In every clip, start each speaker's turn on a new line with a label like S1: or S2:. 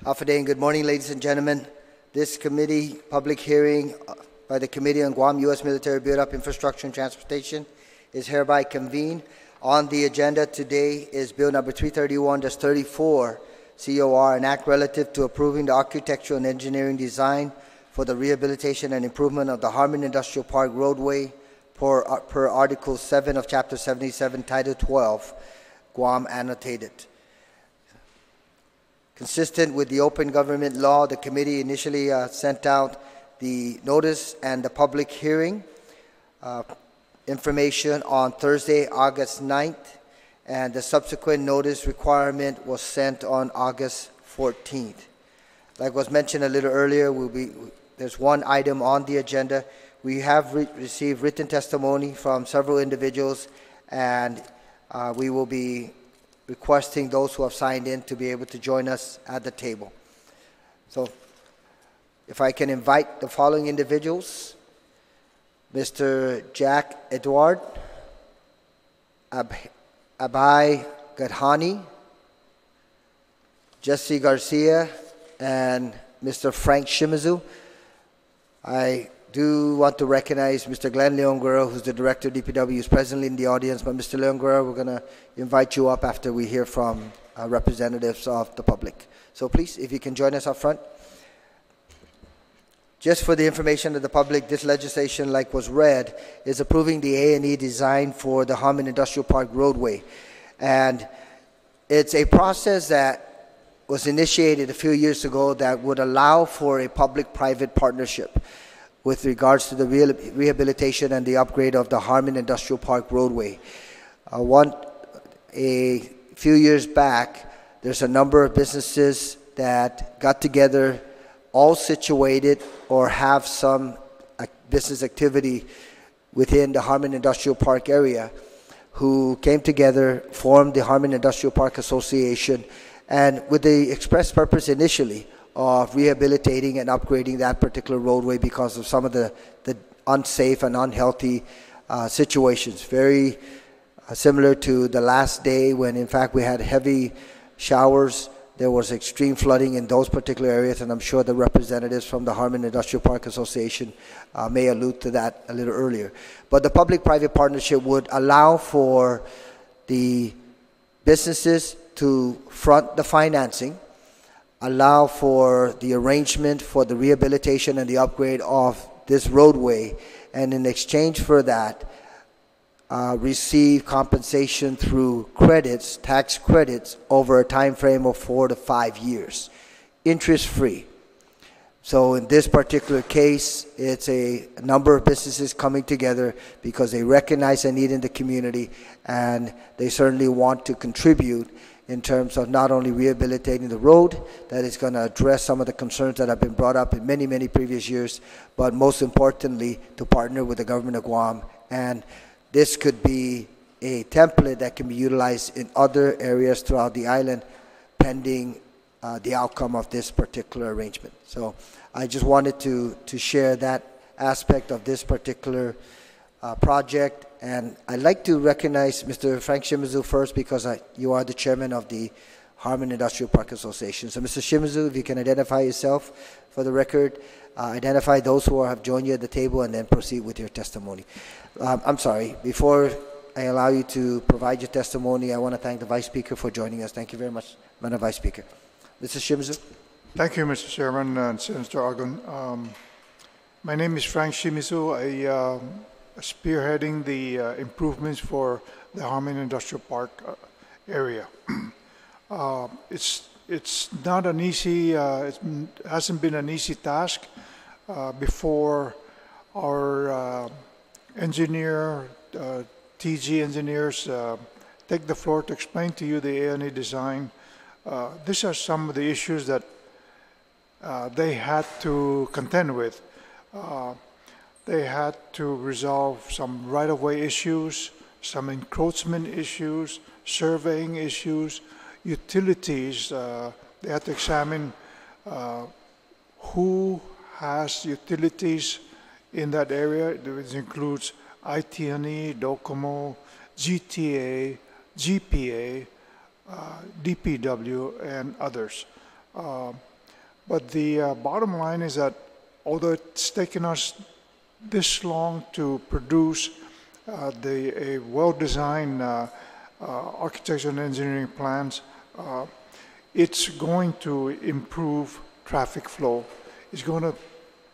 S1: Afternoon, good morning, ladies and gentlemen. This committee public hearing by the Committee on Guam U.S. Military Build-Up Infrastructure and Transportation is hereby convened. On the agenda today is Bill number 331-34, COR, an act relative to approving the architectural and engineering design for the rehabilitation and improvement of the Harmon Industrial Park roadway per Article 7 of Chapter 77, Title 12, Guam Annotated. Consistent with the open government law, the committee initially sent out the notice and the public hearing information on Thursday, August 9th, and the subsequent notice requirement was sent on August 14th. Like was mentioned a little earlier, there's one item on the agenda. We have received written testimony from several individuals, and we will be requesting those who have signed in to be able to join us at the table. So if I can invite the following individuals: Mr. Jack Edward, Abhay Gadhani, Jesse Garcia, and Mr. Frank Shimizu. I do want to recognize Mr. Glenn Leongura, who's the Director of DPW, who's presently in the audience. But Mr. Leongura, we're going to invite you up after we hear from representatives of the public. So please, if you can join us up front. Just for the information of the public, this legislation, like was read, is approving the A&E design for the Harmon Industrial Park roadway. And it's a process that was initiated a few years ago that would allow for a public-private partnership with regards to the rehabilitation and the upgrade of the Harmon Industrial Park roadway. A few years back, there's a number of businesses that got together, all situated or have some business activity within the Harmon Industrial Park area, who came together, formed the Harmon Industrial Park Association, and with the express purpose initially of rehabilitating and upgrading that particular roadway because of some of the unsafe and unhealthy situations. Very similar to the last day when, in fact, we had heavy showers. There was extreme flooding in those particular areas, and I'm sure the representatives from the Harmon Industrial Park Association may allude to that a little earlier. But the public-private partnership would allow for the businesses to front the financing, allow for the arrangement for the rehabilitation and the upgrade of this roadway, and in exchange for that, receive compensation through credits, tax credits, over a time frame of 4 to 5 years, interest-free. So in this particular case, it's a number of businesses coming together because they recognize a need in the community, and they certainly want to contribute in terms of not only rehabilitating the road that is going to address some of the concerns that have been brought up in many, many previous years, but most importantly, to partner with the government of Guam. And this could be a template that can be utilized in other areas throughout the island, pending the outcome of this particular arrangement. So I just wanted to share that aspect of this particular project. And I'd like to recognize Mr. Frank Shimizu first, because you are the chairman of the Harmon Industrial Park Association. So Mr. Shimizu, if you can identify yourself for the record, identify those who have joined you at the table, and then proceed with your testimony. I'm sorry, before I allow you to provide your testimony, I want to thank the Vice Speaker for joining us. Thank you very much, Madam Vice Speaker. Mr. Shimizu.
S2: Thank you, Mr. Chairman and Senator Augon. My name is Frank Shimizu. I spearheading the improvements for the Harmon Industrial Park area. It's not an easy, it hasn't been an easy task. Before our engineer, TG engineers take the floor to explain to you the A&E design, these are some of the issues that they had to contend with. They had to resolve some right-of-way issues, some encroachment issues, surveying issues, utilities. They had to examine who has utilities in that area. This includes IT&E, DOCOMO, GTA, GPA, DPW, and others. But the bottom line is that although it's taken us this long to produce a well-designed architecture and engineering plans, it's going to improve traffic flow. It's going to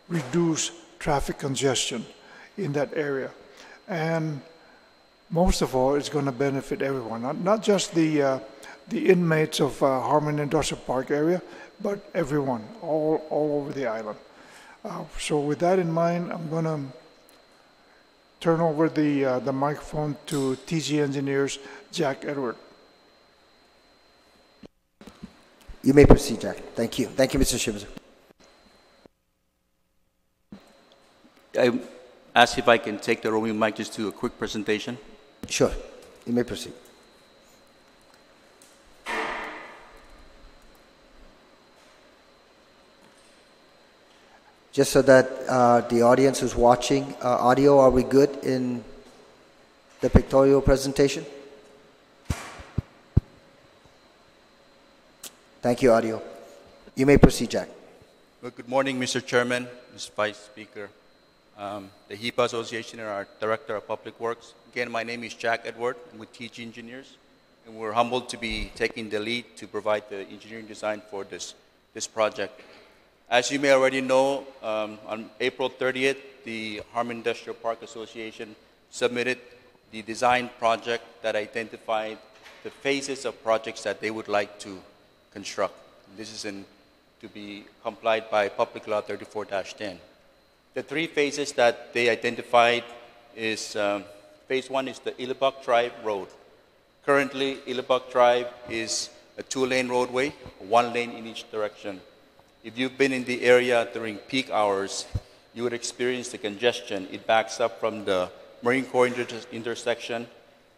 S2: reduce traffic congestion in that area. And most of all, it's going to benefit everyone, not just the inmates of Harmon Industrial Park area, but everyone, all over the island. So with that in mind, I'm going to turn over the microphone to TG Engineers, Jack Edward.
S1: You may proceed, Jack. Thank you. Thank you, Mr. Shimizu.
S3: I asked if I can take the roaming mic just to do a quick presentation.
S1: Sure. You may proceed. Just so that the audience who's watching, audio, are we good in the pictorial presentation? Thank you, audio. You may proceed, Jack.
S3: Well, good morning, Mr. Chairman, Mr. Vice Speaker, the HEPA Association, and our Director of Public Works. Again, my name is Jack Edward. I'm with TG Engineers, and we're humbled to be taking the lead to provide the engineering design for this project. As you may already know, on April 30th, the Harmon Industrial Park Association submitted the design project that identified the phases of projects that they would like to construct. This is to be complied by Public Law 34-10. The three phases that they identified is, phase one is the Ilibak Drive Road. Currently, Ilibak Drive is a two-lane roadway, one lane in each direction. If you've been in the area during peak hours, you would experience the congestion. It backs up from the Marine Corps intersection,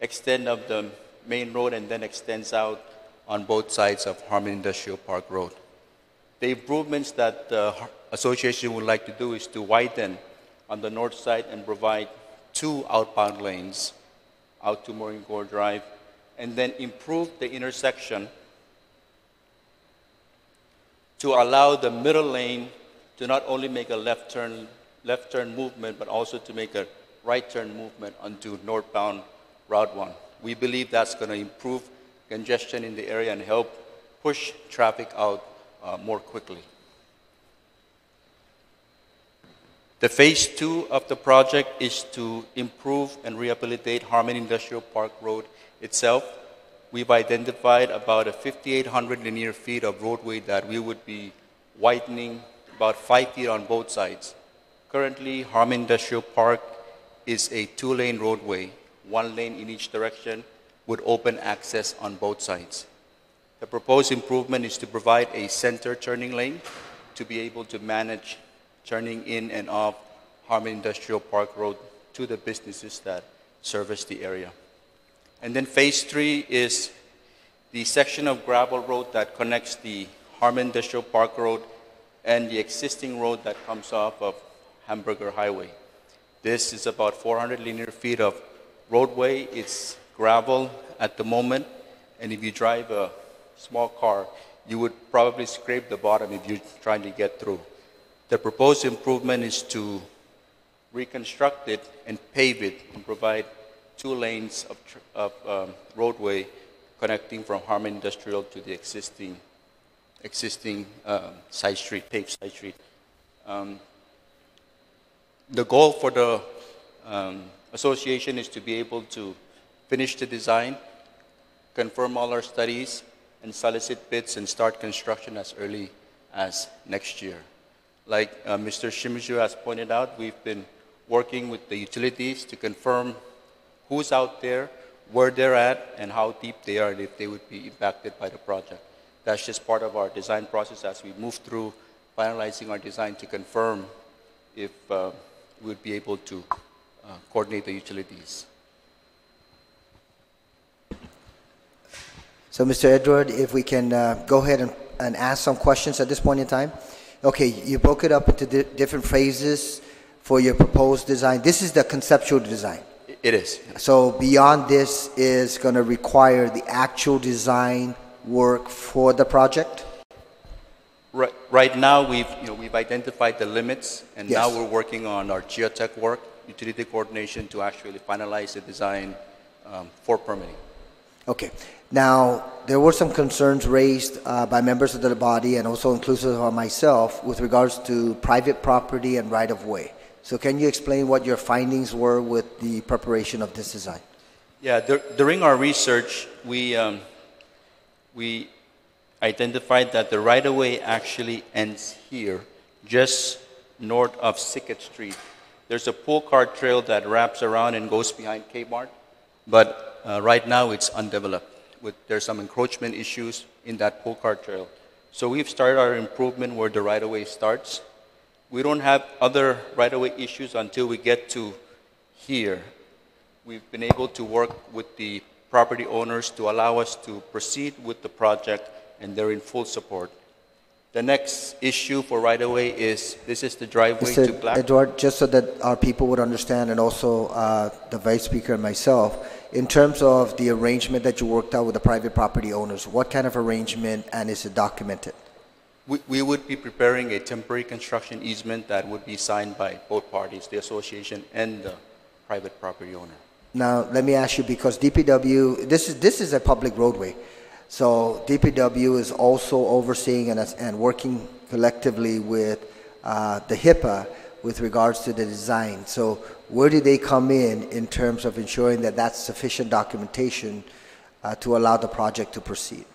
S3: extend up the main road, and then extends out on both sides of Harmon Industrial Park Road. The improvements that the association would like to do is to widen on the north side and provide two outbound lanes out to Marine Corps Drive, and then improve the intersection to allow the middle lane to not only make a left turn movement, but also to make a right turn movement onto northbound Route 1. We believe that's going to improve congestion in the area and help push traffic out more quickly. The phase two of the project is to improve and rehabilitate Harmon Industrial Park Road itself. We've identified about 5,800 linear feet of roadway that we would be widening about 5 feet on both sides. Currently, Harmon Industrial Park is a two-lane roadway, one lane in each direction, with open access on both sides. The proposed improvement is to provide a center turning lane to be able to manage turning in and off Harmon Industrial Park Road to the businesses that service the area. And then phase three is the section of gravel road that connects the Harmon Industrial Park Road and the existing road that comes off of Hamburger Highway. This is about 400 linear feet of roadway. It's gravel at the moment, and if you drive a small car, you would probably scrape the bottom if you're trying to get through. The proposed improvement is to reconstruct it and pave it and provide two lanes of roadway connecting from Harmon Industrial to the existing side street, paved side street. The goal for the association is to be able to finish the design, confirm all our studies, and solicit bids and start construction as early as next year. Like Mr. Shimizu has pointed out, we've been working with the utilities to confirm who's out there, where they're at, and how deep they are, and if they would be impacted by the project. That's just part of our design process as we move through finalizing our design to confirm if we would be able to coordinate the utilities.
S1: So, Mr. Edward, if we can go ahead and ask some questions at this point in time. Okay, you broke it up into different phases for your proposed design. This is the conceptual design.
S3: It is.
S1: So beyond this is going to require the actual design work for the project?
S3: Right now, we've identified the limits, and
S1: Yes.
S3: now we're working on our geotech work, utility coordination, to actually finalize the design for permitting.
S1: Okay. Now, there were some concerns raised by members of the body and also inclusive of myself with regards to private property and right-of-way. So can you explain what your findings were with the preparation of this design?
S3: Yeah, during our research, we identified that the right-of-way actually ends here, just north of Sickett Street. There's a pull car trail that wraps around and goes behind Kmart, but right now it's undeveloped. There's some encroachment issues in that pull car trail. So we've started our improvement where the right-of-way starts. We don't have other right-of-way issues until we get to here. We've been able to work with the property owners to allow us to proceed with the project, and they're in full support. The next issue for right-of-way is, this is the driveway to Black.
S1: Edward, just so that our people would understand, and also the Vice Speaker and myself, in terms of the arrangement that you worked out with the private property owners, what kind of arrangement, and is it documented?
S3: We would be preparing a temporary construction easement that would be signed by both parties, the association and the private property owner.
S1: Now, let me ask you, because DPW, this is a public roadway, so DPW is also overseeing and working collectively with the HIPAA with regards to the design. So where do they come in terms of ensuring that that's sufficient documentation to allow the project to proceed?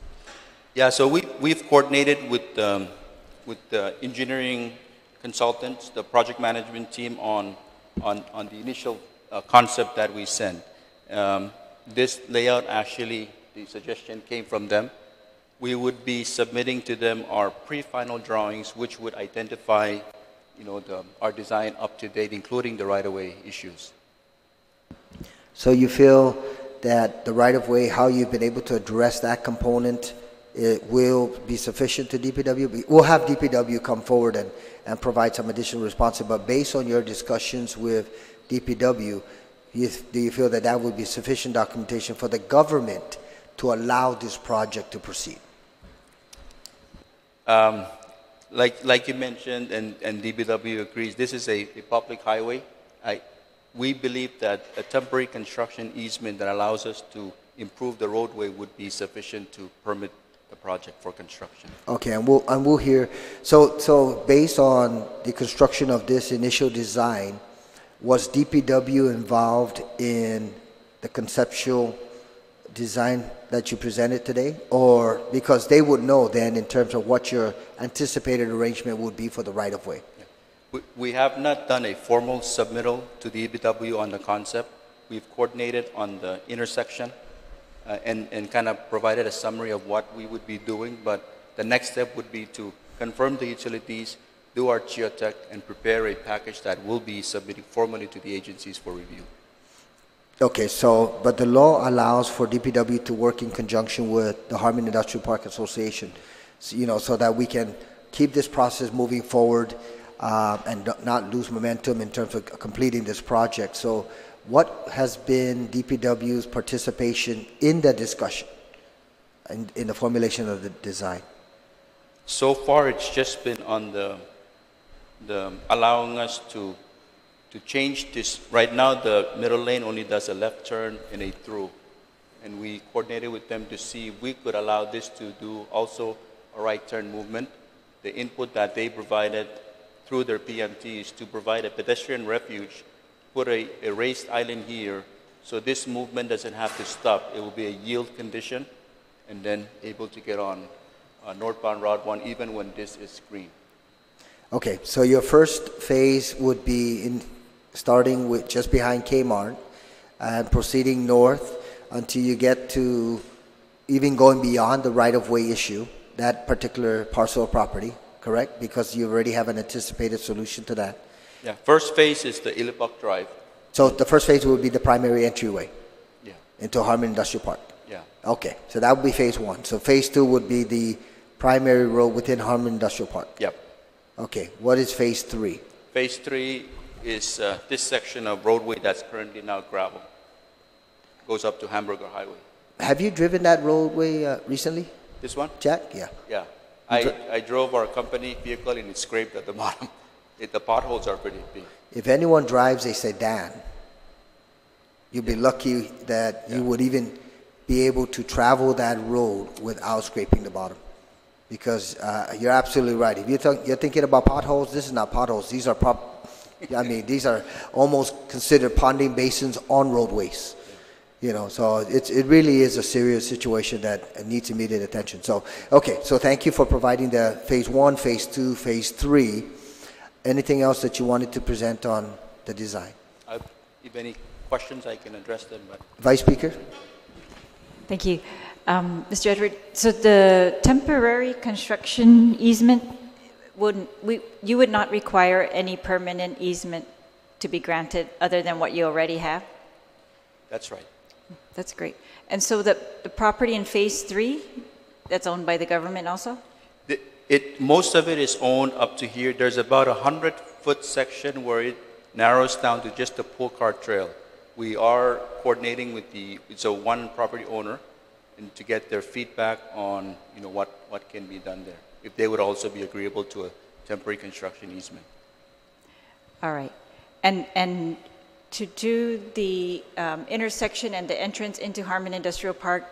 S3: Yeah, so we've coordinated with the engineering consultants, the project management team on the initial concept that we sent. This layout, actually, the suggestion came from them. We would be submitting to them our pre-final drawings, which would identify, our design up to date, including the right-of-way issues.
S1: So you feel that the right-of-way, how you've been able to address that component, it will be sufficient to DPW? We'll have DPW come forward and provide some additional response, but based on your discussions with DPW, do you feel that that would be sufficient documentation for the government to allow this project to proceed?
S3: Like you mentioned, and DPW agrees, this is a public highway. We believe that a temporary construction easement that allows us to improve the roadway would be sufficient to permit the project for construction.
S1: Okay, and we'll hear. So based on the construction of this initial design, was DPW involved in the conceptual design that you presented today? Or because they would know then in terms of what your anticipated arrangement would be for the right-of-way?
S3: Yeah. We have not done a formal submittal to the DPW on the concept. We've coordinated on the intersection and kind of provided a summary of what we would be doing, but the next step would be to confirm the utilities, do our geotech, and prepare a package that will be submitted formally to the agencies for review.
S1: Okay, so, but the law allows for DPW to work in conjunction with the Harmon Industrial Park Association, so that we can keep this process moving forward and not lose momentum in terms of completing this project. So what has been DPW's participation in the discussion and in the formulation of the design?
S3: So far, it's just been on the allowing us to change this. Right now, the middle lane only does a left turn and a through. And we coordinated with them to see if we could allow this to do also a right turn movement. The input that they provided through their PMT is to provide a pedestrian refuge, put a raised island here, so this movement doesn't have to stop. It will be a yield condition, and then able to get on northbound Route 1 even when this is green.
S1: Okay, so your first phase would be starting with just behind Kmart and proceeding north until you get to even going beyond the right-of-way issue, that particular parcel of property, correct? Because you already have an anticipated solution to that.
S3: Yeah, first phase is the Illibuck Drive.
S1: So the first phase would be the primary entryway into Harmon Industrial Park?
S3: Yeah.
S1: Okay, so that would be phase one. So phase two would be the primary road within Harmon Industrial Park?
S3: Yep.
S1: Okay, what is phase three?
S3: Phase 3 is this section of roadway that's currently now gravel. Goes up to Hamburger Highway.
S1: Have you driven that roadway recently?
S3: This one?
S1: Jack? Yeah.
S3: Yeah. I drove our company vehicle and it scraped at the bottom. The potholes are pretty big.
S1: If anyone drives a sedan, you'd be lucky that you would even be able to travel that road without scraping the bottom. Because you're absolutely right. If you're thinking about potholes, this is not potholes. These are these are almost considered ponding basins on roadways. You know, so it really is a serious situation that needs immediate attention. So, okay, so thank you for providing the phase 1, phase 2, phase 3. Anything else that you wanted to present on the design?
S3: If any questions, I can address them. But
S1: Vice Speaker?
S4: Thank you. Mr. Edward, so the temporary construction easement, you would not require any permanent easement to be granted other than what you already have?
S3: that's right.
S4: That's great. And so the property in phase 3, that's owned by the government also?
S3: Most of it is owned up to here. There's about a 100-foot section where it narrows down to just a pull cart trail. We are coordinating with one property owner and to get their feedback on what can be done there, if they would also be agreeable to a temporary construction easement.
S4: All right. And to do the intersection and the entrance into Harmon Industrial Park,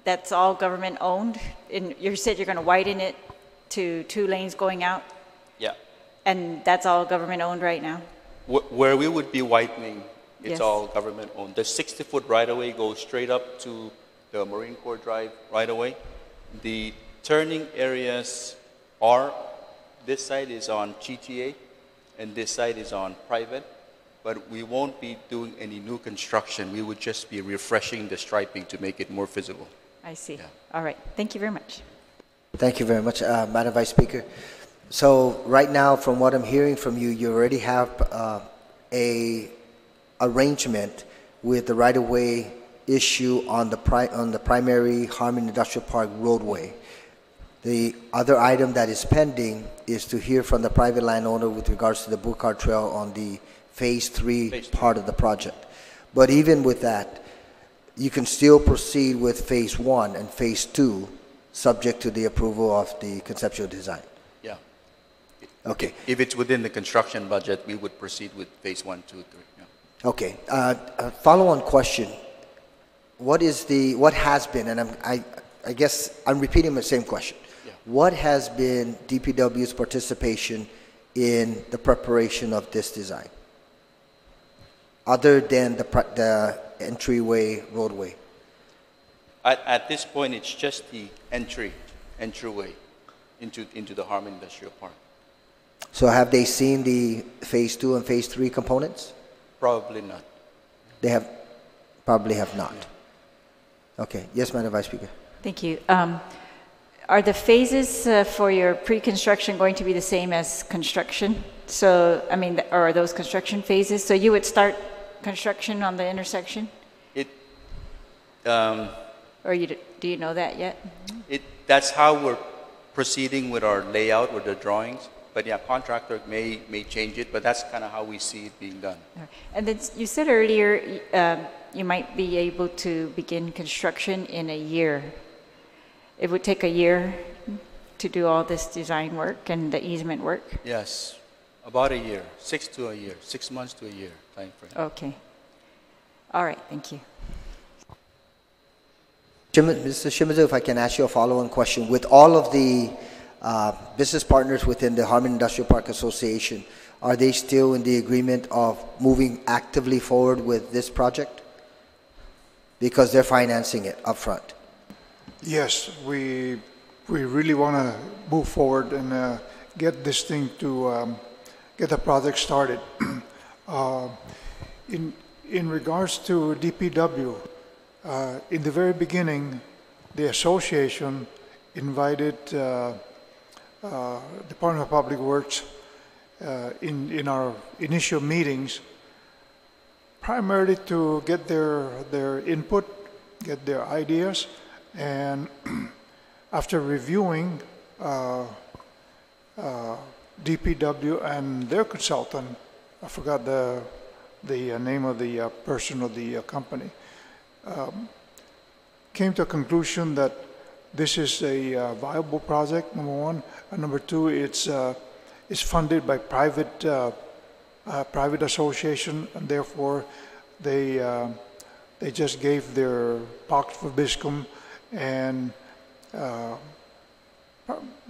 S4: that's all government owned? And you said you're going to widen it to 2 lanes going out?
S3: Yeah.
S4: And that's all government owned right now?
S3: Where we would be widening, it's
S4: Yes.
S3: all government owned. The 60-foot right-of-way goes straight up to the Marine Corps Drive right-of-way. The turning areas this side is on GTA and this side is on private, but we won't be doing any new construction. We would just be refreshing the striping to make it more visible.
S4: I see.
S3: Yeah.
S4: All right. Thank you very much.
S1: Thank you very much, Madam Vice Speaker. So right now, from what I'm hearing from you, you already have a arrangement with the right-of-way issue on the primary Harmon Industrial Park roadway. The other item that is pending is to hear from the private landowner with regards to the Bull Cart Trail on the phase 3 part of the project. But even with that, you can still proceed with phase 1 and phase 2 subject to the approval of the conceptual design.
S3: Yeah.
S1: Okay.
S3: If it's within the construction budget, we would proceed with phase 1, 2, 3. Yeah.
S1: Okay. A follow-on question. What has been, and I guess I'm repeating the same question.
S3: Yeah.
S1: What has been DPW's participation in the preparation of this design, other than the entryway roadway?
S3: At this point, it's just the entryway into the Harmon Industrial Park.
S1: So have they seen the phase 2 and phase 3 components?
S3: Probably not.
S1: They probably have not. Okay. Yes, Madam Vice Speaker.
S4: Thank you. Are the phases for your pre-construction going to be the same as construction? So, I mean, or are those construction phases? So you would start construction on the intersection? Or do you know that yet?
S3: That's how we're proceeding with our layout, with the drawings. But yeah, contractor may change it, but that's kind of how we see it being done.
S4: And then you said earlier you might be able to begin construction in a year. It would take a year to do all this design work and the easement work?
S3: Yes, about a year, 6 months to a year time frame.
S4: Okay. All right, thank you.
S1: Mr. Shimizu, if I can ask you a follow-on question. With all of the business partners within the Harmon Industrial Park Association, are they still in the agreement of moving actively forward with this project? Because they're financing it up front.
S2: Yes, we really want to move forward and get this thing to get the project started. In regards to DPW, in the very beginning, the association invited Department of Public Works in our initial meetings, primarily to get their input, get their ideas, and after reviewing DPW and their consultant, I forgot the name of the person of the company, came to a conclusion that this is a viable project, number one. And number two, it's funded by private association, and therefore they just gave their pact for BISCOM and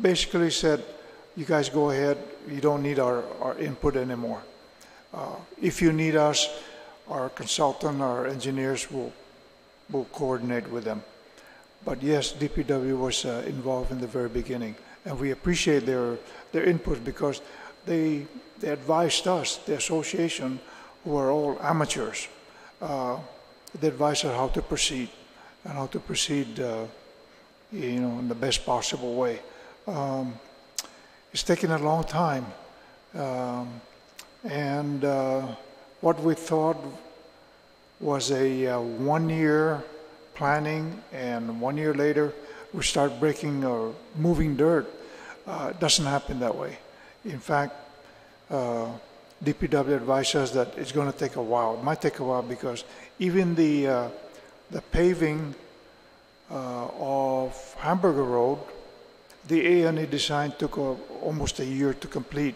S2: basically said, you guys go ahead, you don't need our input anymore. If you need us, our consultant, our engineers will coordinate with them. But yes, DPW was involved in the very beginning, and we appreciate their input because they advised us, the association, who are all amateurs, they advised us how to proceed and how to proceed, in the best possible way. It's taken a long time, and what we thought was a 1 year planning, and 1 year later we start breaking or moving dirt. It doesn't happen that way. In fact, DPW advised us that it's going to take a while. It might take a while because even the paving of Hamburger Road, the A&E design took almost a year to complete.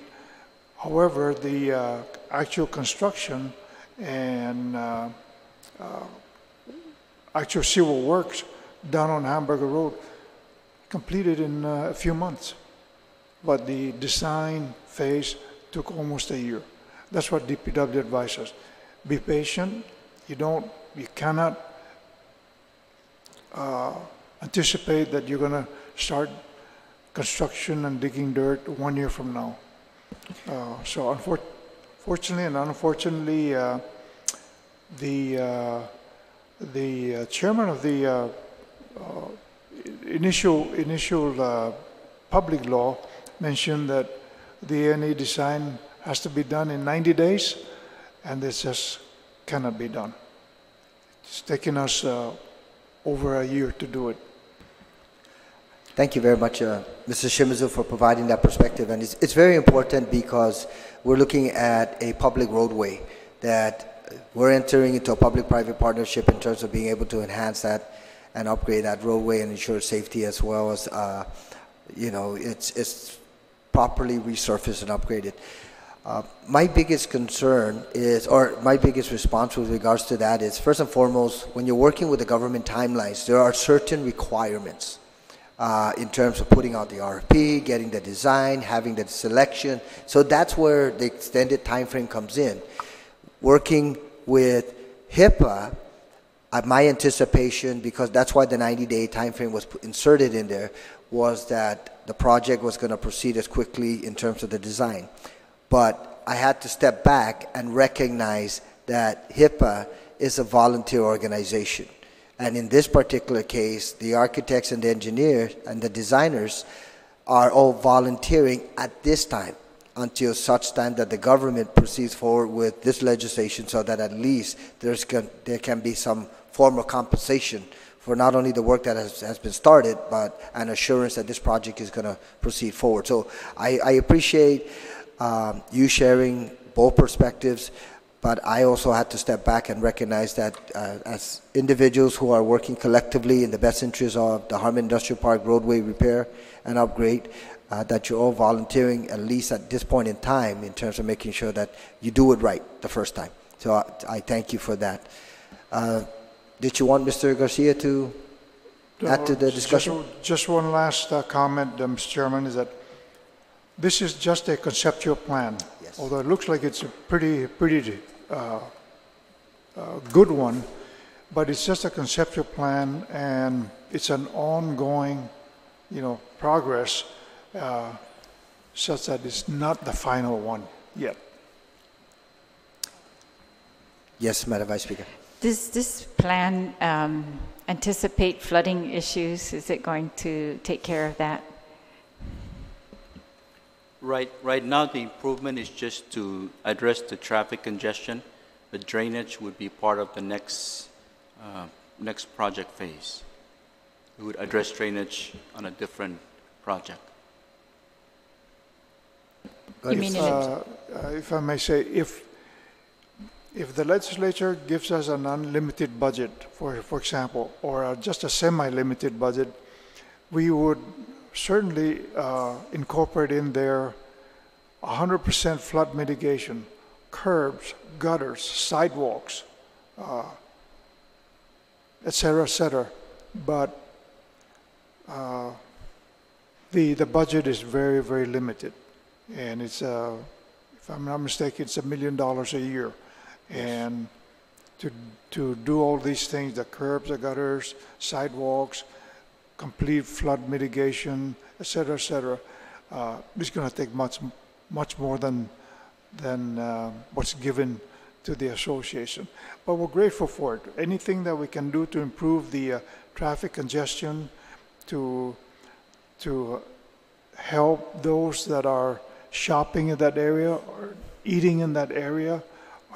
S2: However, the actual construction and actual civil works done on Hamburger Road completed in a few months. But the design phase took almost a year. That's what DPW advised us. Be patient. You cannot anticipate that you're going to start construction and digging dirt 1 year from now. So unfortunately and unfortunately, the chairman of the initial public law mentioned that the A&E design has to be done in 90 days, and this just cannot be done. It's taken us over a year to do it.
S1: Thank you very much, Mr. Shimizu, for providing that perspective. And it's very important because we're looking at a public roadway that we're entering into a public-private partnership in terms of being able to enhance that and upgrade that roadway and ensure safety, as well as, it's properly resurfaced and upgraded. My biggest concern is, or my biggest response with regards to that is, first and foremost, when you're working with the government timelines, there are certain requirements in terms of putting out the RFP, getting the design, having the selection. So that's where the extended time frame comes in. Working with HIPAA, my anticipation, because that's why the 90-day time frame was inserted in there, was that the project was going to proceed as quickly in terms of the design. But I had to step back and recognize that HIPAA is a volunteer organization. And in this particular case, the architects and the engineers and the designers are all volunteering at this time until such time that the government proceeds forward with this legislation, so that at least there can be some form of compensation for not only the work that has been started, but an assurance that this project is going to proceed forward. So I appreciate you sharing both perspectives, but I also had to step back and recognize that as individuals who are working collectively in the best interest of the Harmon Industrial Park roadway repair and upgrade, that you're all volunteering, at least at this point in time, in terms of making sure that you do it right the first time. So I thank you for that. Did you want Mr. Garcia to add to the discussion?
S2: Just one last comment, Mr. Chairman, is that this is just a conceptual plan.
S1: Yes.
S2: Although it looks like it's a pretty good one, but it's just a conceptual plan, and it's an ongoing, progress, such that it's not the final one yet.
S1: Yes, Madam Vice Speaker.
S4: Does this plan anticipate flooding issues? Is it going to take care of that?
S3: Right now, the improvement is just to address the traffic congestion. The drainage would be part of the next project phase. We would address drainage on a different project.
S4: You mean
S2: if I may say, if the legislature gives us an unlimited budget, for example, or just a semi-limited budget, we would certainly incorporate in there 100% flood mitigation, curbs, gutters, sidewalks, et cetera, but the budget is very, very limited, and it's if I'm not mistaken, it's $1 million a year, and to do all these things, the curbs, the gutters, sidewalks, complete flood mitigation, et cetera, it's going to take much more than what's given to the association. But we're grateful for it. Anything that we can do to improve the traffic congestion, to help those that are shopping in that area, or eating in that area,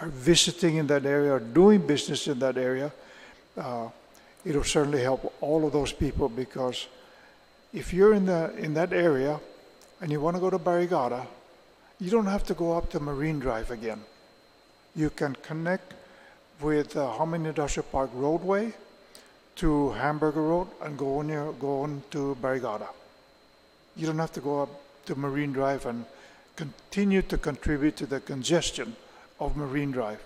S2: or visiting in that area, or doing business in that area, it'll certainly help all of those people, because if you're in that area and you want to go to Barrigada, you don't have to go up to Marine Drive again. You can connect with Harmon Industrial Park Roadway to Hamburger Road and go on to Barrigada. You don't have to go up to Marine Drive and continue to contribute to the congestion of Marine Drive.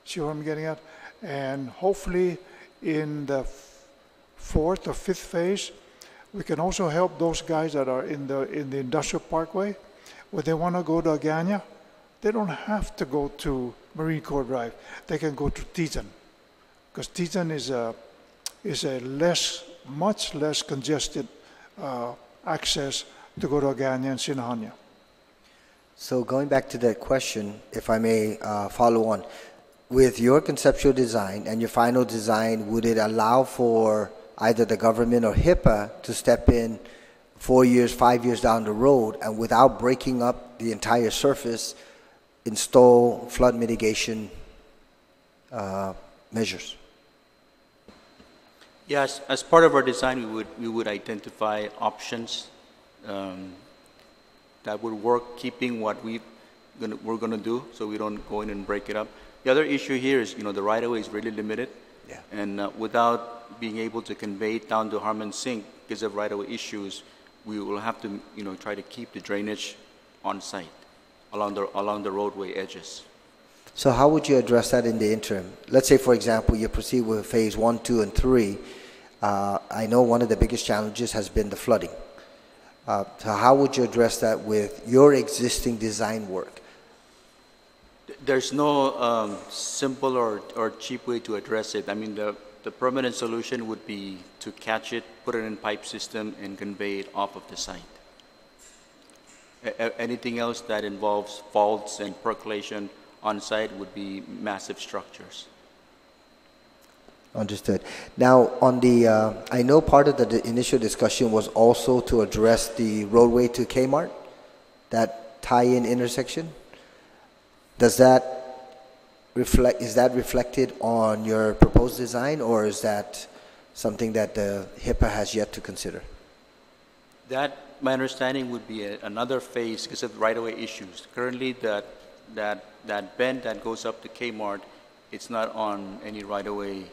S2: See what I'm getting at? And hopefully in the fourth or fifth phase, we can also help those guys that are in the Industrial Parkway, where they want to go to Agana. They don't have to go to Marine Corps Drive. They can go to Teton, because Teton is a much less congested access to go to Agana and Sinahanya.
S1: So going back to that question, if I may follow on, with your conceptual design and your final design, would it allow for either the government or HIPAA to step in 4 years, 5 years down the road, and without breaking up the entire surface, install flood mitigation measures?
S3: Yes, as part of our design, we would identify options that would work, keeping what we're going to do, so we don't go in and break it up. The other issue here is, the right-of-way is really limited,
S1: yeah.
S3: And without being able to convey it down to Harmon Sink because of right-of-way issues, we will have to, try to keep the drainage on site along the roadway edges.
S1: So how would you address that in the interim? Let's say, for example, you proceed with phase 1, 2, and 3. I know one of the biggest challenges has been the flooding. So how would you address that with your existing design work?
S3: There's no simple or cheap way to address it. I mean, the permanent solution would be to catch it, put it in pipe system, and convey it off of the site. Anything else that involves faults and percolation on site would be massive structures.
S1: Understood. Now, on the, I know part of the initial discussion was also to address the roadway to Kmart, that tie-in intersection. Does that reflect, is that reflected on your proposed design, or is that something that the HIPAA has yet to consider?
S3: That, my understanding, would be another phase because of right-of-way issues. Currently, that bend that goes up to Kmart, it's not on any right-of-way,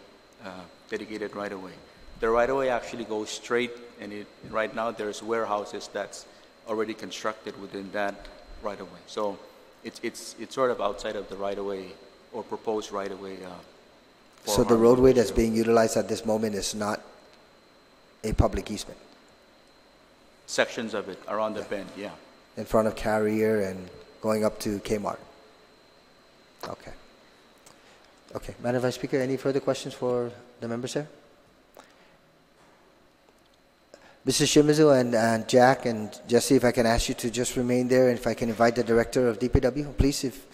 S3: dedicated right-of-way. The right-of-way actually goes straight, and right now there's warehouses that's already constructed within that right-of-way. So it's sort of outside of the right-of-way or proposed right-of-way.
S1: So the roadway that's being utilized at this moment is not a public easement?
S3: Sections of it around the bend, yeah.
S1: In front of Carrier and going up to Kmart? Okay. Okay. Madam Vice Speaker, any further questions for the members here? Mrs. Shimizu and Jack and Jesse, if I can ask you to just remain there, and if I can invite the Director of DPW, please. If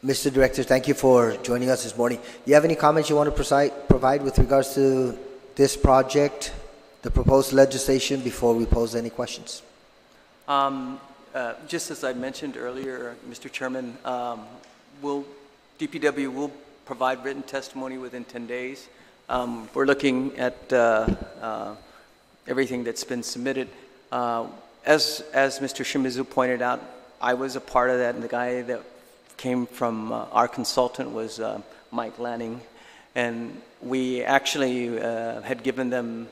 S1: Mr. Director, thank you for joining us this morning. Do you have any comments you want to provide with regards to this project, the proposed legislation, before we pose any questions?
S5: Just as I mentioned earlier, Mr. Chairman, DPW will provide written testimony within 10 days. We're looking at everything that's been submitted. As Mr. Shimizu pointed out, I was a part of that, and the guy that came from our consultant was Mike Lanning, and we actually had given them,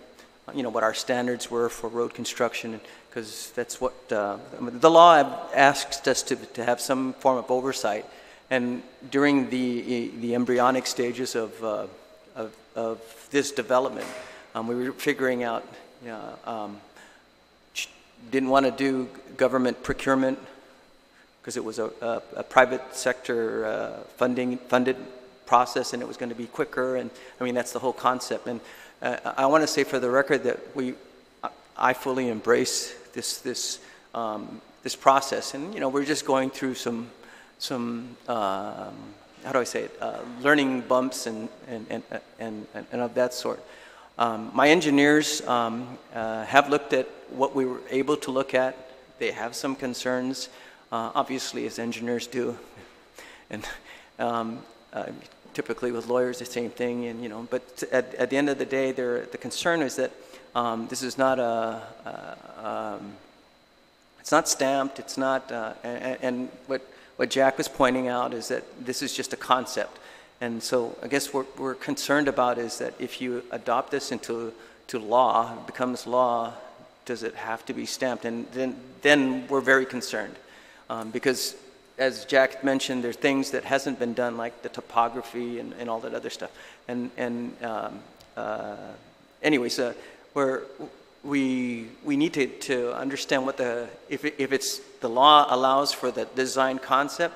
S5: what our standards were for road construction, because that's what the law asks us to have some form of oversight. And during the embryonic stages of this development, we were figuring out, didn't want to do government procurement because it was a private sector funded process, and it was going to be quicker. And I mean, that's the whole concept. And I want to say for the record that I fully embrace this process. And we're just going through some how do I say it, learning bumps and of that sort. My engineers have looked at what we were able to look at. They have some concerns, obviously, as engineers do, and typically with lawyers the same thing. And but at the end of the day, the concern is that this is not it's not stamped. It's not, and what Jack was pointing out is that this is just a concept. And so I guess what we're concerned about is that if you adopt this into law, it becomes law, does it have to be stamped? And then we're very concerned. Because as Jack mentioned, there's things that hasn't been done, like the topography and all that other stuff. Anyways, we need to understand what if it's the law allows for the design concept,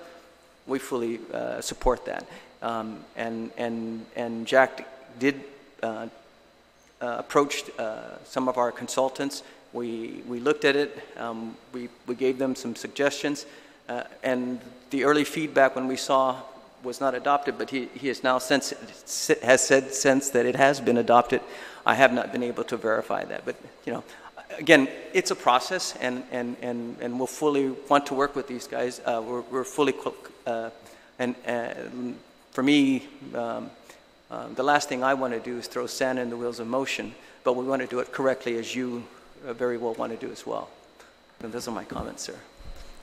S5: we fully support that. And Jack did approach some of our consultants. We looked at it. We gave them some suggestions, and the early feedback when we saw was not adopted. But he has now said since that it has been adopted. I have not been able to verify that, but again, it's a process, and we'll fully want to work with these guys. We're fully and for me, the last thing I want to do is throw sand in the wheels of motion, but we want to do it correctly, as you very well want to do as well. And those are my comments, sir.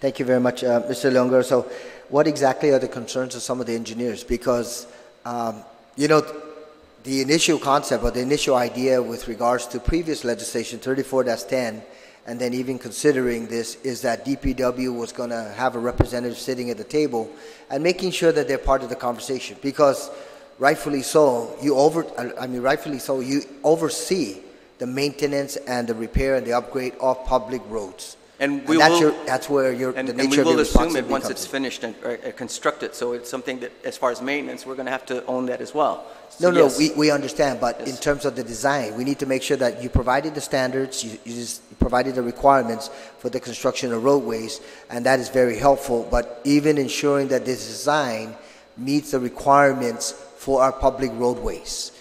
S1: Thank you very much, Mr. Leonger. So what exactly are the concerns of some of the engineers? Because, the initial concept or the initial idea with regards to previous legislation, 34-10, and then even considering this, is that DPW was going to have a representative sitting at the table and making sure that they're part of the conversation. Because rightfully so, you oversee the maintenance and the repair and the upgrade of public roads.
S5: And
S1: that's where the nature of your responsibility
S5: assume it once it's finished and constructed. So it's something that, as far as maintenance, we're going to have to own that as well. So
S1: no, we understand. But in terms of the design, we need to make sure that you provided the standards, you provided the requirements for the construction of roadways, and that is very helpful. But even ensuring that this design meets the requirements for our public roadways.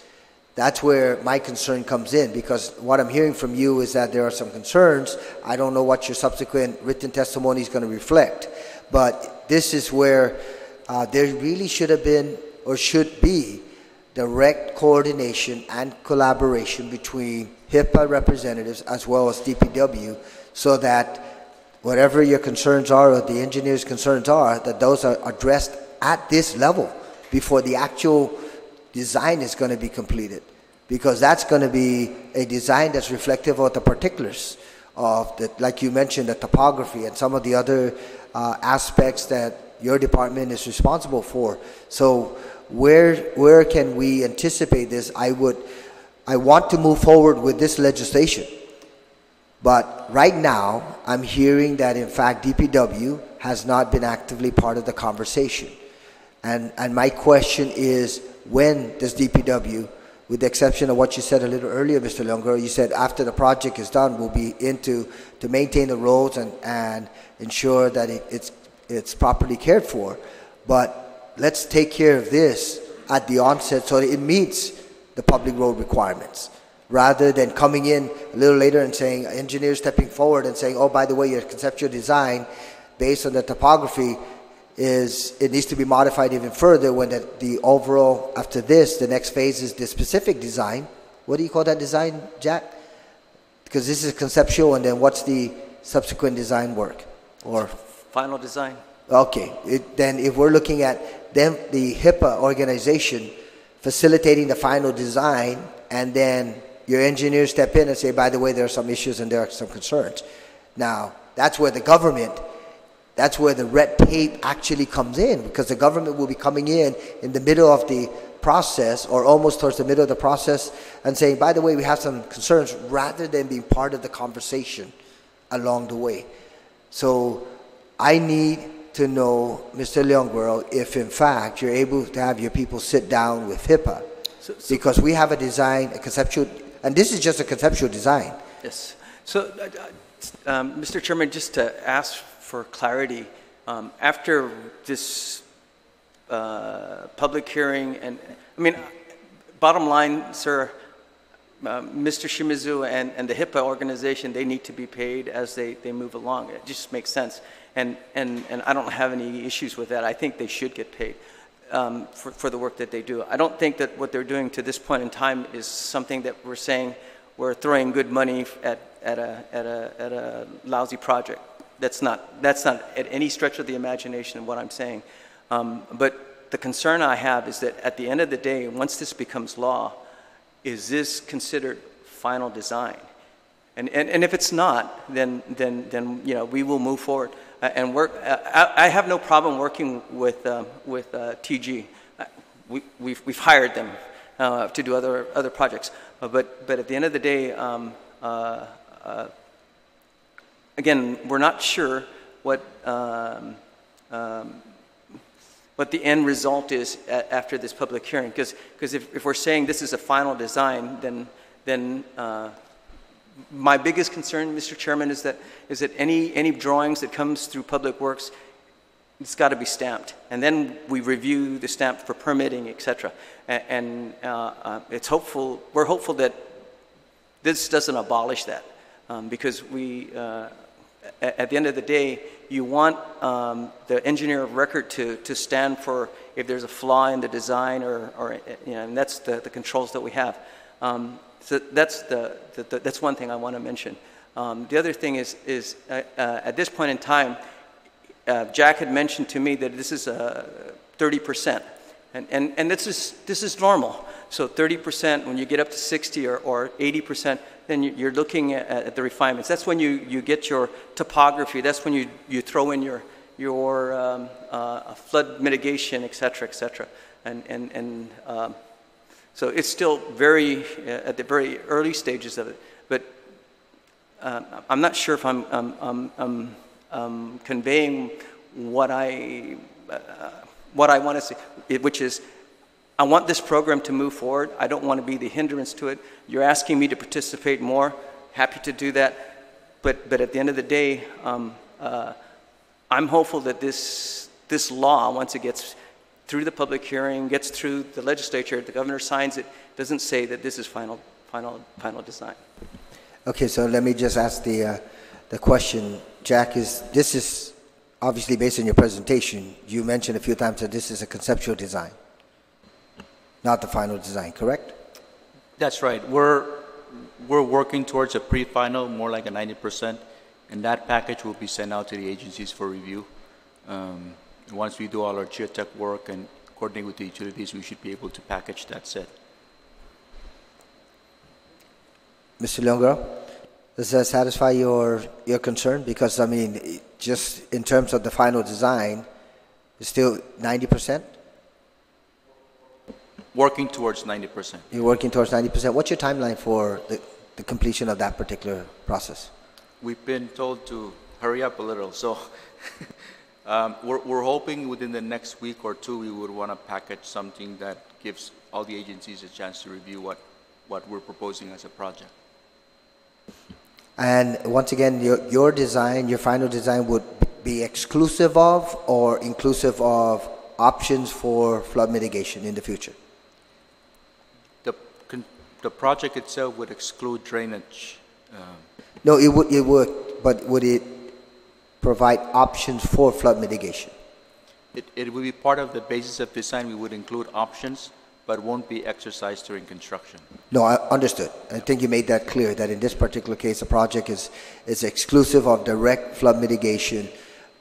S1: That's where my concern comes in, because what I'm hearing from you is that there are some concerns. I don't know what your subsequent written testimony is going to reflect, but this is where there really should have been, or should be, direct coordination and collaboration between HIPAA representatives as well as DPW, so that whatever your concerns are, or the engineer's concerns are, that those are addressed at this level before the actual design is going to be completed, because that's going to be a design that's reflective of the particulars of the, like you mentioned, the topography and some of the other aspects that your department is responsible for. So where can we anticipate this? I want to move forward with this legislation, but right now I'm hearing that in fact DPW has not been actively part of the conversation, and my question is, when does DPW, with the exception of what you said a little earlier, Mr. Leonger, you said after the project is done, we'll be to maintain the roads and ensure that it's properly cared for. But let's take care of this at the onset so that it meets the public road requirements, rather than coming in a little later and saying, engineers stepping forward and saying, oh, by the way, your conceptual design based on the topography it needs to be modified even further, when the overall, after this, the next phase is the specific design. What do you call that design, Jack? Because this is conceptual, and then what's the subsequent design work? Or
S5: Final design.
S1: okay, then if we're looking at them, the HIPAA organization facilitating the final design, and then your engineers step in and say, by the way, there are some issues and there are some concerns. Now, that's where the government, that's where the red tape actually comes in, because the government will be coming in the middle of the process, or almost towards the middle of the process, and saying, by the way, we have some concerns, rather than being part of the conversation along the way. So I need to know, Mr. Leonguero, if in fact you're able to have your people sit down with HIPAA, because we have a design, a conceptual, and this is just a conceptual design.
S5: Yes. So, Mr. Chairman, just to ask for clarity, after this public hearing, and I mean, bottom line, sir, Mr. Shimizu and the HIPAA organization, they need to be paid as they move along. It just makes sense. And I don't have any issues with that. I think they should get paid for the work that they do. I don't think that what they're doing to this point in time is something that we're saying we're throwing good money at a lousy project. That's not at any stretch of the imagination what I'm saying. But the concern I have is that at the end of the day, once this becomes law, is this considered final design? And if it's not, then you know, we will move forward and work. I have no problem working with TG. We've hired them to do other projects. But at the end of the day, again, we're not sure what the end result is after this public hearing. Because if we're saying this is a final design, then my biggest concern, Mr. Chairman, is that any drawings that comes through Public Works, it's got to be stamped, and then we review the stamp for permitting, etc. And it's hopeful. We're hopeful that this doesn't abolish that, because we, at the end of the day, you want the engineer of record to stand for if there's a flaw in the design, or you know, and that's the controls that we have. So that's one thing I want to mention. The other thing is at this point in time, Jack had mentioned to me that this is 30%, and this is normal. So 30%, when you get up to 60 or 80%, then you're looking at the refinements. That's when you get your topography. That's when you throw in your flood mitigation, et cetera, and so it's still at the very early stages of it. But I'm not sure if I'm conveying what I want to say, which is I want this program to move forward. I don't want to be the hindrance to it. You're asking me to participate more. Happy to do that. But at the end of the day, I'm hopeful that this law, once it gets through the public hearing, gets through the legislature, the governor signs it, doesn't say that this is final design.
S1: Okay, so let me just ask the question, Jack. This is obviously based on your presentation. You mentioned a few times that this is a conceptual design, not the final design, correct?
S3: That's right. We're working towards a pre-final, more like a 90%, and that package will be sent out to the agencies for review. Once we do all our geotech work and coordinate with the utilities, we should be able to package that set.
S1: Mr. Leonguero, does that satisfy your concern? Because, I mean, just in terms of the final design, it's still 90%?
S3: Working towards 90%.
S1: You're working towards 90%. What's your timeline for the completion of that particular process?
S3: We've been told to hurry up a little, so we're hoping within the next week or two we would want to package something that gives all the agencies a chance to review what we're proposing as a project.
S1: And once again, your design, your final design would be exclusive of or inclusive of options for flood mitigation in the future?
S3: The project itself would exclude drainage.
S1: No, it would, but would it provide options for flood mitigation?
S3: It would be part of the basis of design. We would include options, but won't be exercised during construction.
S1: No, I understood. I think you made that clear, that in this particular case, the project is exclusive of direct flood mitigation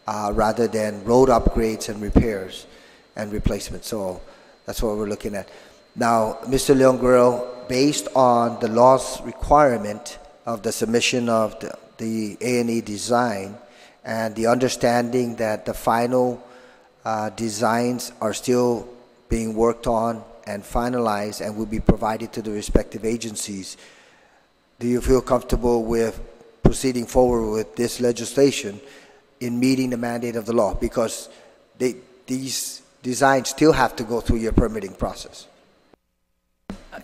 S1: rather than road upgrades and repairs and replacement. So that's what we're looking at. Now, Mr. Leon Guerrero, based on the law's requirement of the submission of the A&E design and the understanding that the final designs are still being worked on and finalized and will be provided to the respective agencies, do you feel comfortable with proceeding forward with this legislation in meeting the mandate of the law? Because these designs still have to go through your permitting process.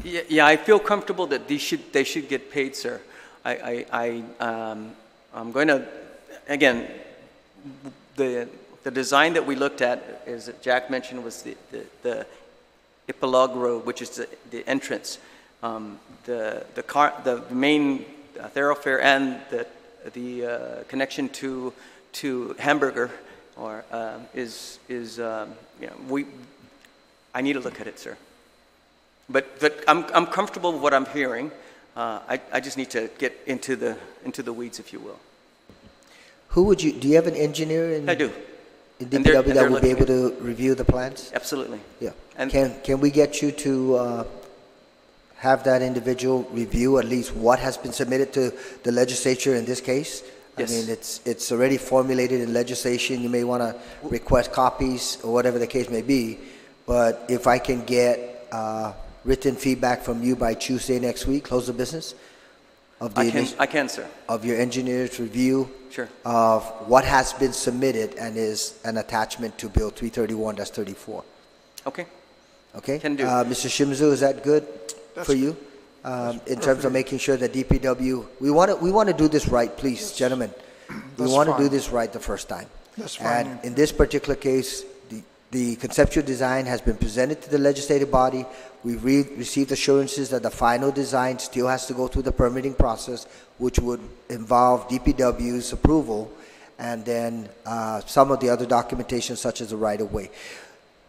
S5: Yeah, I feel comfortable that they should get paid, sir. I'm going to, again, the design that we looked at, as Jack mentioned, was the Ipalog Road, which is the entrance. The main thoroughfare and the connection to Hamburger I need to look at it, sir. But I'm comfortable with what I'm hearing. I just need to get into the weeds, if you will. Do you have an engineer in? I do. In DPW that will be able to review the plans? Absolutely. Yeah. And can we get you to have that individual review at least what has been submitted to the legislature in this case? Yes. I mean, it's already formulated in legislation. You may want to request copies or whatever the case may be. But if I can get written feedback from you by Tuesday next week, close the business of the I can, sir. Of your engineer's review. Sure. Of what has been submitted and is an attachment to Bill 331-34. Okay. Okay. Can do. Mr. Shimizu, is that good for you? In terms of making sure that DPW, we want to do this right, please, yes. Gentlemen. We want to do this right the first time. That's fine. And in this particular case, the conceptual design has been presented to the legislative body. We've received assurances that the final design still has to go through the permitting process, which would involve DPW's approval, and then some of the other documentation, such as the right-of-way.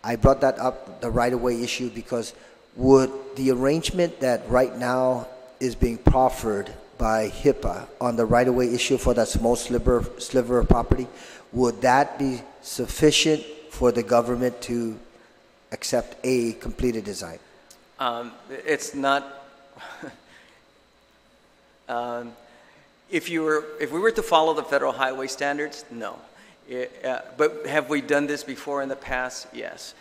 S5: I brought that up, the right-of-way issue, because would the arrangement that right now is being proffered by HIPAA on the right-of-way issue for that small sliver of property, would that be sufficient for the government to accept a completed design? It's not. If we were to follow the federal highway standards, no. But have we done this before in the past? Yes.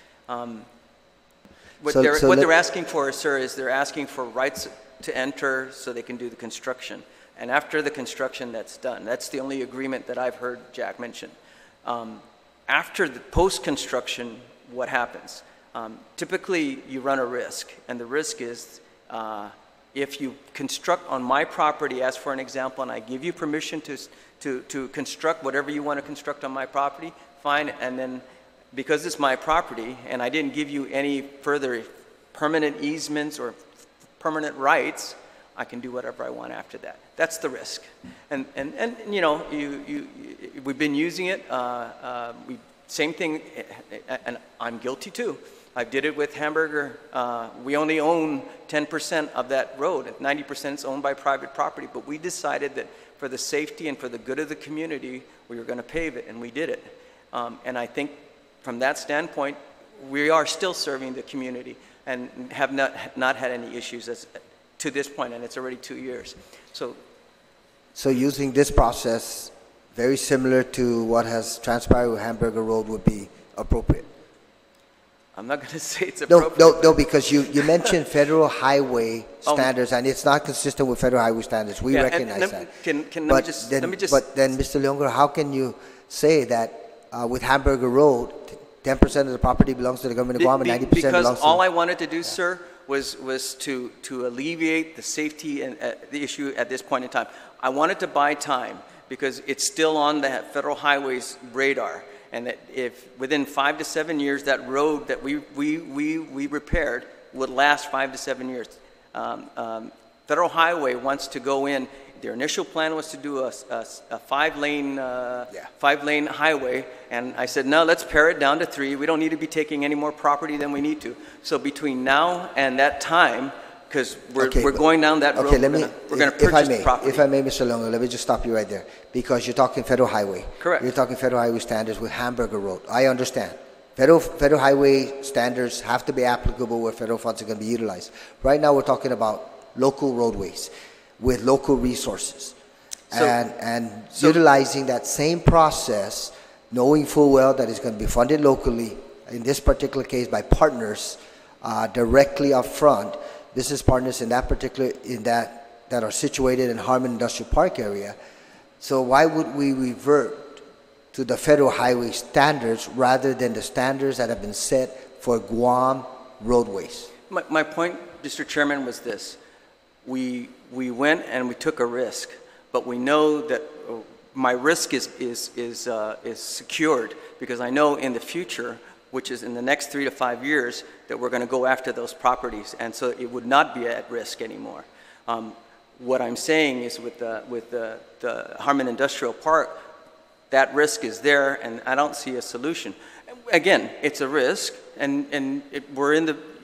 S5: What they're asking for, sir, is they're asking for rights to enter so they can do the construction. And after the construction, that's done. That's the only agreement that I've heard Jack mention. After the post-construction, what happens? Typically, you run a risk, and the risk is if you construct on my property, as for an example, and I give you permission to construct whatever you want to construct on my property, fine, and then because it's my property and I didn't give you any further permanent easements or permanent rights, I can do whatever I want after that. That's the risk. And you know, we've been using it. Same thing, and I'm guilty too. I did it with Hamburger. We only own 10% of that road. 90% is owned by private property. But we decided that for the safety and for the good of the community, we were going to pave it, and we did it. And I think from that standpoint, we are still serving the community and have not had any issues to this point, and it's already 2 years. So using this process, very similar to what has transpired with Hamburger Road, would be appropriate. I'm not going to say it's appropriate. No, because you mentioned federal highway standards, and it's not consistent with federal highway standards. We recognize that. But then, Mr. Leongo, how can you say that with Hamburger Road, 10% of the property belongs to the government of Guam and 90% belongs to... Because all I wanted to do, sir, was to alleviate the safety and the issue at this point in time. I wanted to buy time because it's still on the federal highways radar, and that if within 5 to 7 years that road that we repaired would last 5 to 7 years. Federal Highway wants to go in. Their initial plan was to do a five-lane highway, and I said, no, let's pare it down to 3. We don't need to be taking any more property than we need to. So between now and that time, because we're going down that road, we're going to purchase property.
S1: If I may, Mr. Longo, let me just stop you right there, because you're talking Federal Highway.
S5: Correct.
S1: You're talking Federal Highway standards with Hamburger Road. I understand. Federal Highway standards have to be applicable where federal funds are going to be utilized. Right now, we're talking about local roadways with local resources, and utilizing that same process, knowing full well that it's going to be funded locally, in this particular case by partners directly up front, business partners in that are situated in Harmon Industrial Park area. So why would we revert to the federal highway standards rather than the standards that have been set for Guam roadways?
S5: My point, Mr. Chairman, was this. We went and we took a risk, but we know that my risk is secured, because I know in the future, which is in the next 3 to 5 years, that we're going to go after those properties, and so it would not be at risk anymore. What I'm saying is with the Harmon Industrial Park, that risk is there, and I don't see a solution. Again, it's a risk, and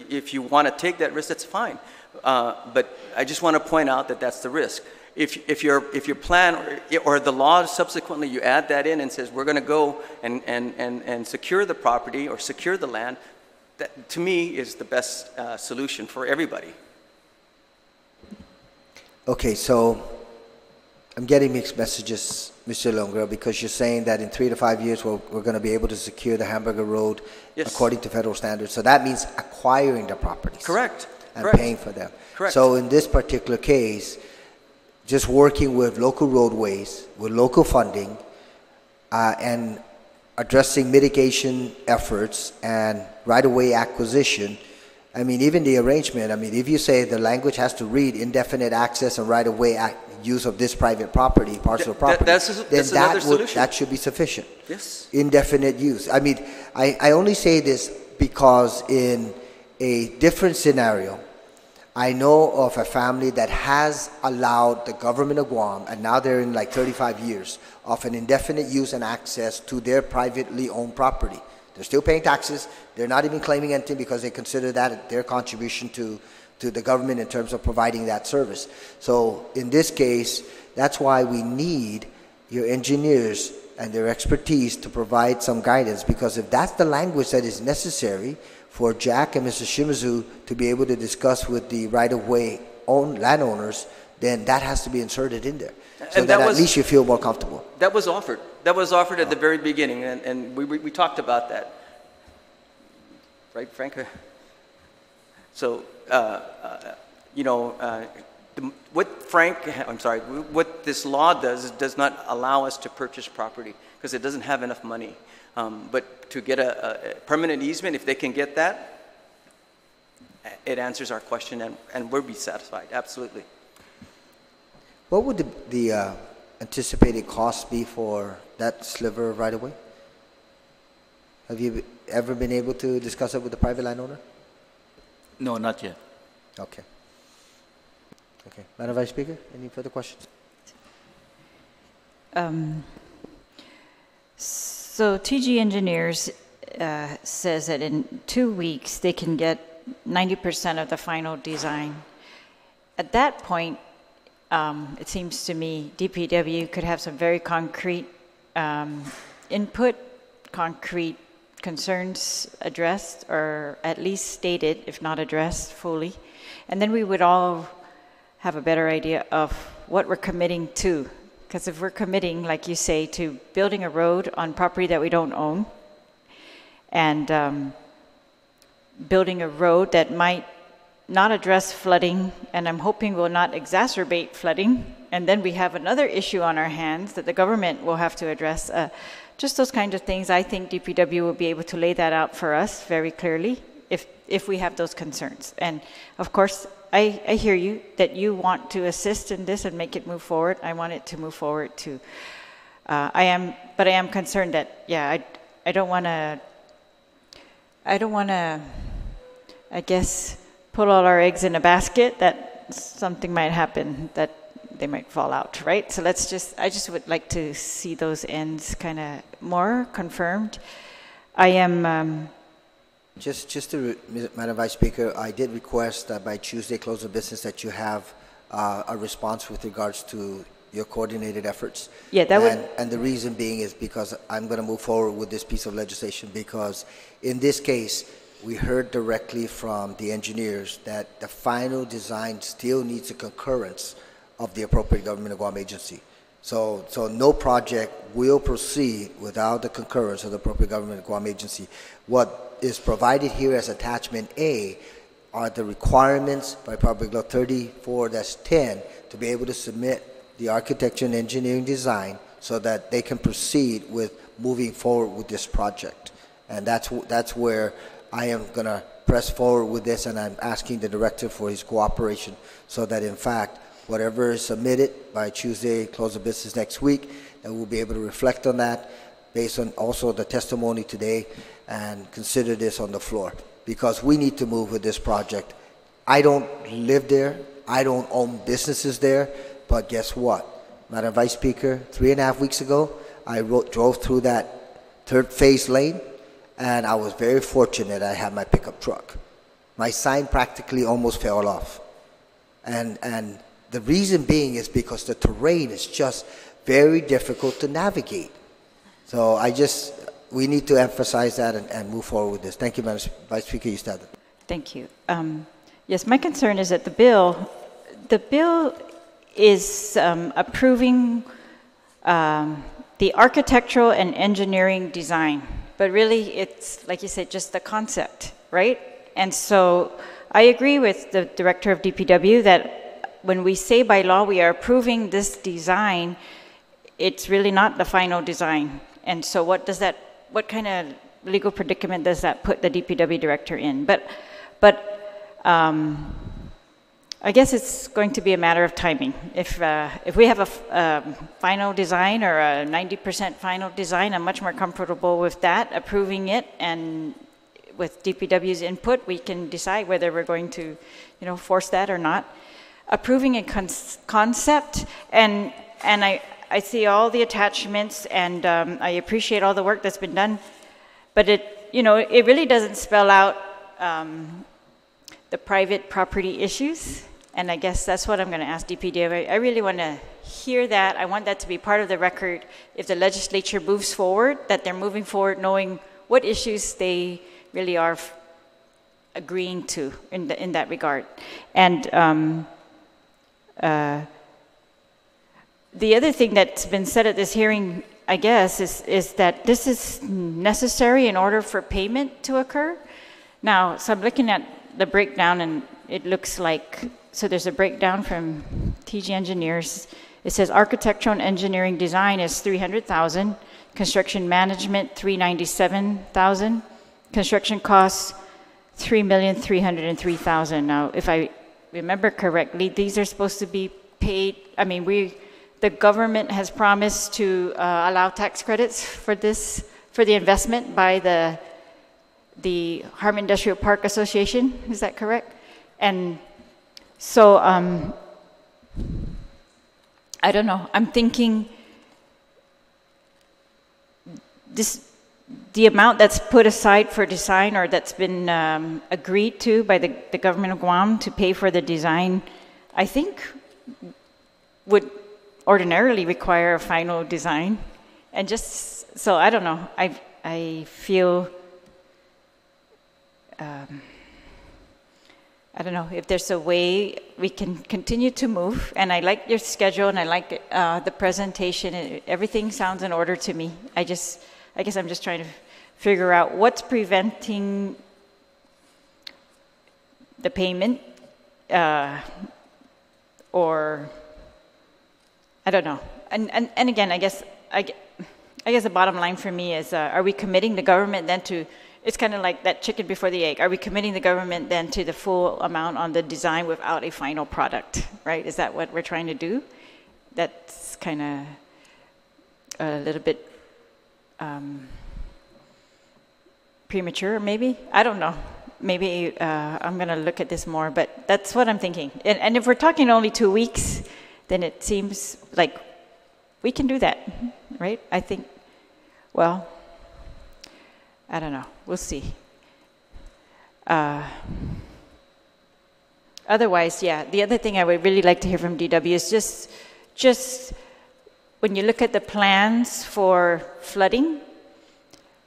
S5: if you want to take that risk, that's fine. But I just want to point out that that's the risk. If your plan or the law subsequently you add that in and says we're going to go and secure the property or secure the land, that to me is the best solution for everybody.
S1: Okay, so I'm getting mixed messages, Mr. Longo, because you're saying that in 3 to 5 years we're going to be able to secure the Hamburger Road according to federal standards. So that means acquiring the properties.
S5: Correct.
S1: And paying for them.
S5: Correct.
S1: So in this particular case, just working with local roadways, with local funding, and addressing mitigation efforts and right-of-way acquisition. I mean, even the arrangement, I mean, if you say the language has to read indefinite access and right-of-way use of this private property, parcel of property, then that should be sufficient.
S5: Yes.
S1: Indefinite use. I mean, I only say this because in a different scenario, I know of a family that has allowed the government of Guam, and now they're in like 35 years, of an indefinite use and access to their privately owned property. They're still paying taxes. They're not even claiming anything because they consider that their contribution to the government in terms of providing that service. So in this case, that's why we need your engineers and their expertise to provide some guidance, because if that's the language that is necessary for Jack and Mr. Shimizu to be able to discuss with the right-of-way landowners, then that has to be inserted in there, so that at least you feel more comfortable.
S5: That was offered. That was offered at the very beginning, and we talked about that. Right, Frank? So, what this law does not allow us to purchase property because it doesn't have enough money. But to get a permanent easement, if they can get that, it answers our question, and we'll be satisfied, absolutely.
S1: What would the anticipated cost be for that sliver right away? Have you ever been able to discuss it with the private landowner?
S3: No, not yet.
S1: Okay. Okay. Madam Vice Speaker, any further questions?
S4: So TG Engineers says that in 2 weeks they can get 90% of the final design. At that point, it seems to me DPW could have some very concrete input, concrete concerns addressed, or at least stated, if not addressed fully. And then we would all have a better idea of what we're committing to. Because if we're committing, like you say, to building a road on property that we don't own, and building a road that might not address flooding, and I'm hoping will not exacerbate flooding, and then we have another issue on our hands that the government will have to address. Just those kinds of things, I think DPW will be able to lay that out for us very clearly if we have those concerns. And of course, I hear you, that you want to assist in this and make it move forward. I want it to move forward too. But I am concerned that, yeah, I don't want to, I guess, put all our eggs in a basket, that something might happen, that they might fall out, right? So I just would like to see those ends kind of more confirmed. I am...
S1: Madam Vice Speaker, I did request that by Tuesday, close of business, that you have a response with regards to your coordinated efforts.
S4: Yeah, that would...
S1: And the reason being is because I'm going to move forward with this piece of legislation because in this case, we heard directly from the engineers that the final design still needs a concurrence of the appropriate government of Guam agency. So no project will proceed without the concurrence of the appropriate government of Guam agency. What is provided here as attachment A are the requirements by Public Law 34-10 to be able to submit the architecture and engineering design so that they can proceed with moving forward with this project. And that's where I am going to press forward with this, and I'm asking the director for his cooperation so that in fact whatever is submitted by Tuesday, close of business next week, that we'll be able to reflect on that based on also the testimony today and consider this on the floor because we need to move with this project. I don't live there. I don't own businesses there. But guess what? Madam Vice Speaker, 3.5 weeks ago, I drove through that third phase lane, and I was very fortunate I had my pickup truck. My sign practically almost fell off. And the reason being is because the terrain is just very difficult to navigate. So we need to emphasize that and move forward with this. Thank you, Madam Vice Speaker. You started.
S4: Thank you. Yes, my concern is that the bill is approving the architectural and engineering design, but really it's, like you said, just the concept, right? And so I agree with the Director of DPW that when we say by law we are approving this design, it's really not the final design. And so what kind of legal predicament does that put the DPW Director in? But I guess it's going to be a matter of timing. If we have a final design or a 90% final design, I'm much more comfortable with that, approving it, and with DPW's input, we can decide whether we're going to, force that or not. Approving a concept, and I see all the attachments, and I appreciate all the work that's been done, but it really doesn't spell out the private property issues, and I guess that's what I'm going to ask DPW. I really want to hear that. I want that to be part of the record if the legislature moves forward, that they're moving forward knowing what issues they really are agreeing to in that regard. And the other thing that's been said at this hearing, I guess, is that this is necessary in order for payment to occur. Now, so I'm looking at the breakdown, and it looks like, so there's a breakdown from TG Engineers. It says architectural and engineering design is $300,000, construction management $397,000, construction costs $3,303,000. Now, if I remember correctly, these are supposed to be paid. I mean, the government has promised to allow tax credits for the investment by the Harmon Industrial Park Association. Is that correct? And so I don't know. I'm thinking the amount that's put aside for design, or that's been agreed to by the government of Guam to pay for the design, I think would ordinarily require a final design. And just, so I don't know, I feel, I don't know if there's a way we can continue to move. And I like your schedule, and I like the presentation. Everything sounds in order to me. I guess I'm just trying to figure out what's preventing the payment, or I don't know. And again, I guess the bottom line for me is, are we committing the government then to? It's kind of like that chicken before the egg. Are we committing the government then to the full amount on the design without a final product, right? Is that what we're trying to do? That's kind of a little bit premature, maybe? I don't know. maybe I'm going to look at this more, but that's what I'm thinking. And if we're talking only 2 weeks, then it seems like we can do that, right? I think, well, I don't know. We'll see. Otherwise, yeah, the other thing I would really like to hear from DW is just when you look at the plans for flooding,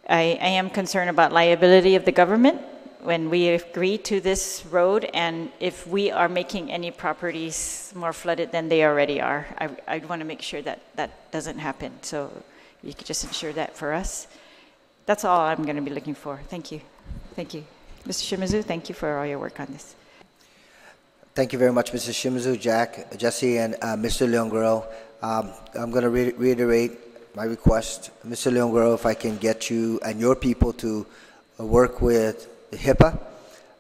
S4: I am concerned about liability of the government when we agree to this road, and if we are making any properties more flooded than they already are. I want to make sure that that doesn't happen. So you could just ensure that for us. That's all I'm going to be looking for. Thank you. Thank you. Mr. Shimizu, thank you for all your work on this.
S1: Thank you very much, Mr. Shimizu, Jack, Jesse, and Mr. Leongro. I'm going to reiterate my request. Mr. Leongro, if I can get you and your people to work with the HIPAA,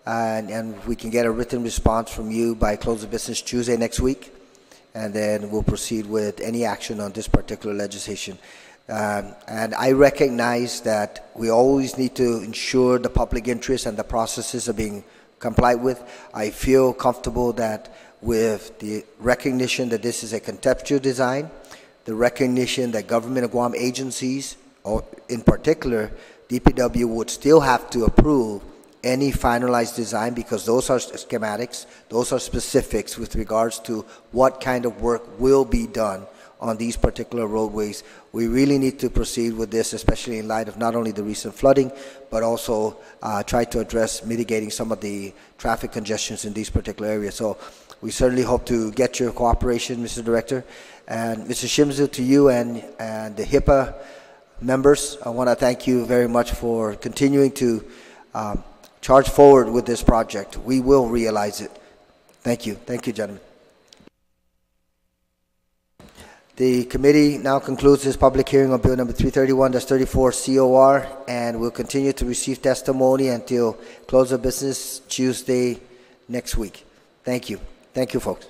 S1: and we can get a written response from you by close of business Tuesday next week, and then we'll proceed with any action on this particular legislation. And I recognize that we always need to ensure the public interest and the processes are being complied with. I feel comfortable that with the recognition that this is a conceptual design, the recognition that government of Guam agencies, or in particular DPW, would still have to approve any finalized design, because those are schematics, those are specifics with regards to what kind of work will be done on these particular roadways. We really need to proceed with this, especially in light of not only the recent flooding, but also try to address mitigating some of the traffic congestions in these particular areas. So we certainly hope to get your cooperation, Mr. Director. And Mr. Shimizu, to you and the HIPAA members, I want to thank you very much for continuing to charge forward with this project. We will realize it. Thank you. Thank you, gentlemen. The committee now concludes this public hearing on Bill number 331-34 COR, and will continue to receive testimony until close of business Tuesday next week. Thank you. Thank you, folks.